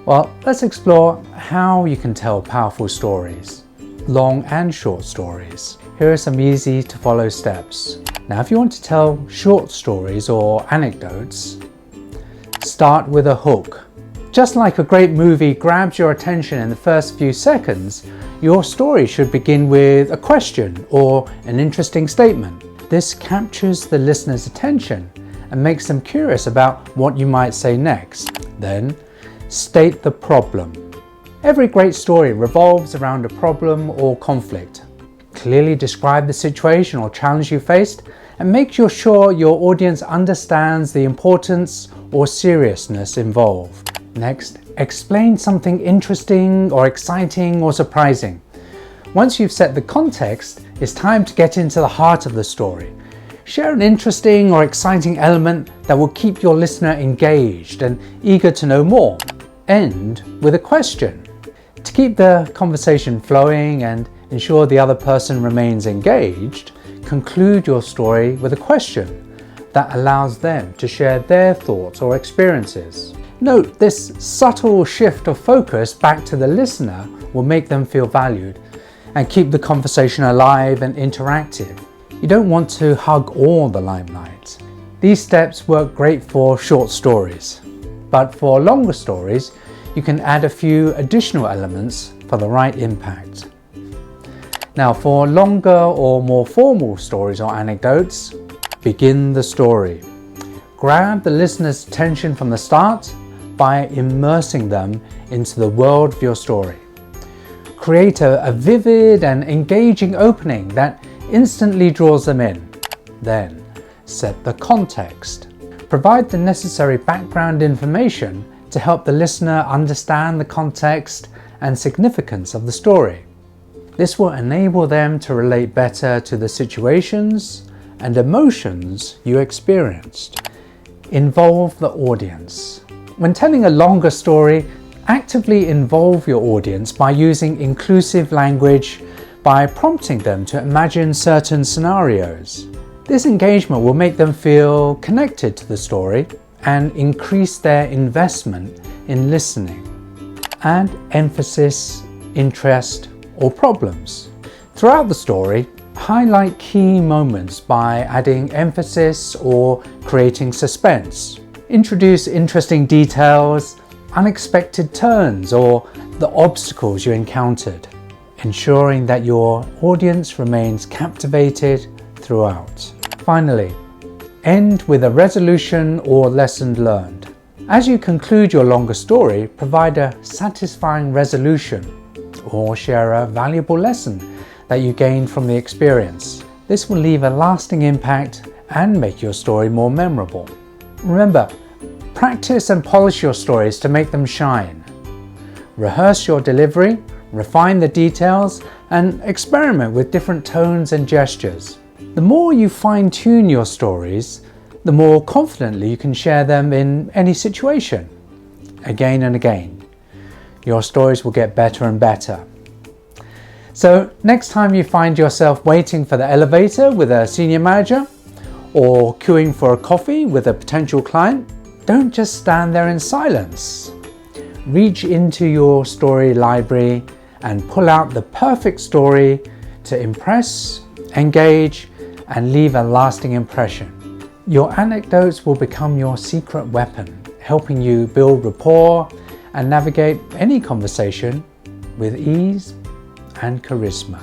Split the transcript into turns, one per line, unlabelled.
Well, let's explore how you can tell powerful stories, long and short stories. Here are some easy to follow steps. Now, if you want to tell short stories or anecdotes, start with a hook. Just like a great movie grabs your attention in the first few seconds, your story should begin with a question or an interesting statement. This captures the listener's attention and makes them curious about what you might say next. Then, state the problem. Every great story revolves around a problem or conflict. Clearly describe the situation or challenge you faced and make sure your audience understands the importance or seriousness involved. Next, explain something interesting or exciting or surprising. Once you've set the context, it's time to get into the heart of the story. Share an interesting or exciting element that will keep your listener engaged and eager to know more. End with a question. To keep the conversation flowing and ensure the other person remains engaged, conclude your story with a question that allows them to share their thoughts or experiences. Note, this subtle shift of focus back to the listener will make them feel valued and keep the conversation alive and interactive. You don't want to hug all the limelight. These steps work great for short stories, but for longer stories, you can add a few additional elements for the right impact. Now, for longer or more formal stories or anecdotes, begin the story. Grab the listener's attention from the start by immersing them into the world of your story. Create a vivid and engaging opening that instantly draws them in. Then, set the context. Provide the necessary background information to help the listener understand the context and significance of the story. This will enable them to relate better to the situations and emotions you experienced. Involve the audience. When telling a longer story, actively involve your audience by using inclusive language, by prompting them to imagine certain scenarios. This engagement will make them feel connected to the story and increase their investment in listening. Add emphasis, interest, or problems. Throughout the story, highlight key moments by adding emphasis or creating suspense. Introduce interesting details, unexpected turns, or the obstacles you encountered, ensuring that your audience remains captivated throughout. Finally, end with a resolution or lesson learned. As you conclude your longer story, provide a satisfying resolution or share a valuable lesson that you gained from the experience. This will leave a lasting impact and make your story more memorable. Remember, practice and polish your stories to make them shine. Rehearse your delivery, refine the details, and experiment with different tones and gestures. The more you fine-tune your stories, the more confidently you can share them in any situation, again and again. Your stories will get better and better. So next time you find yourself waiting for the elevator with a senior manager or queuing for a coffee with a potential client, don't just stand there in silence. Reach into your story library and pull out the perfect story to impress, engage, and leave a lasting impression. Your anecdotes will become your secret weapon, helping you build rapport and navigate any conversation with ease and charisma.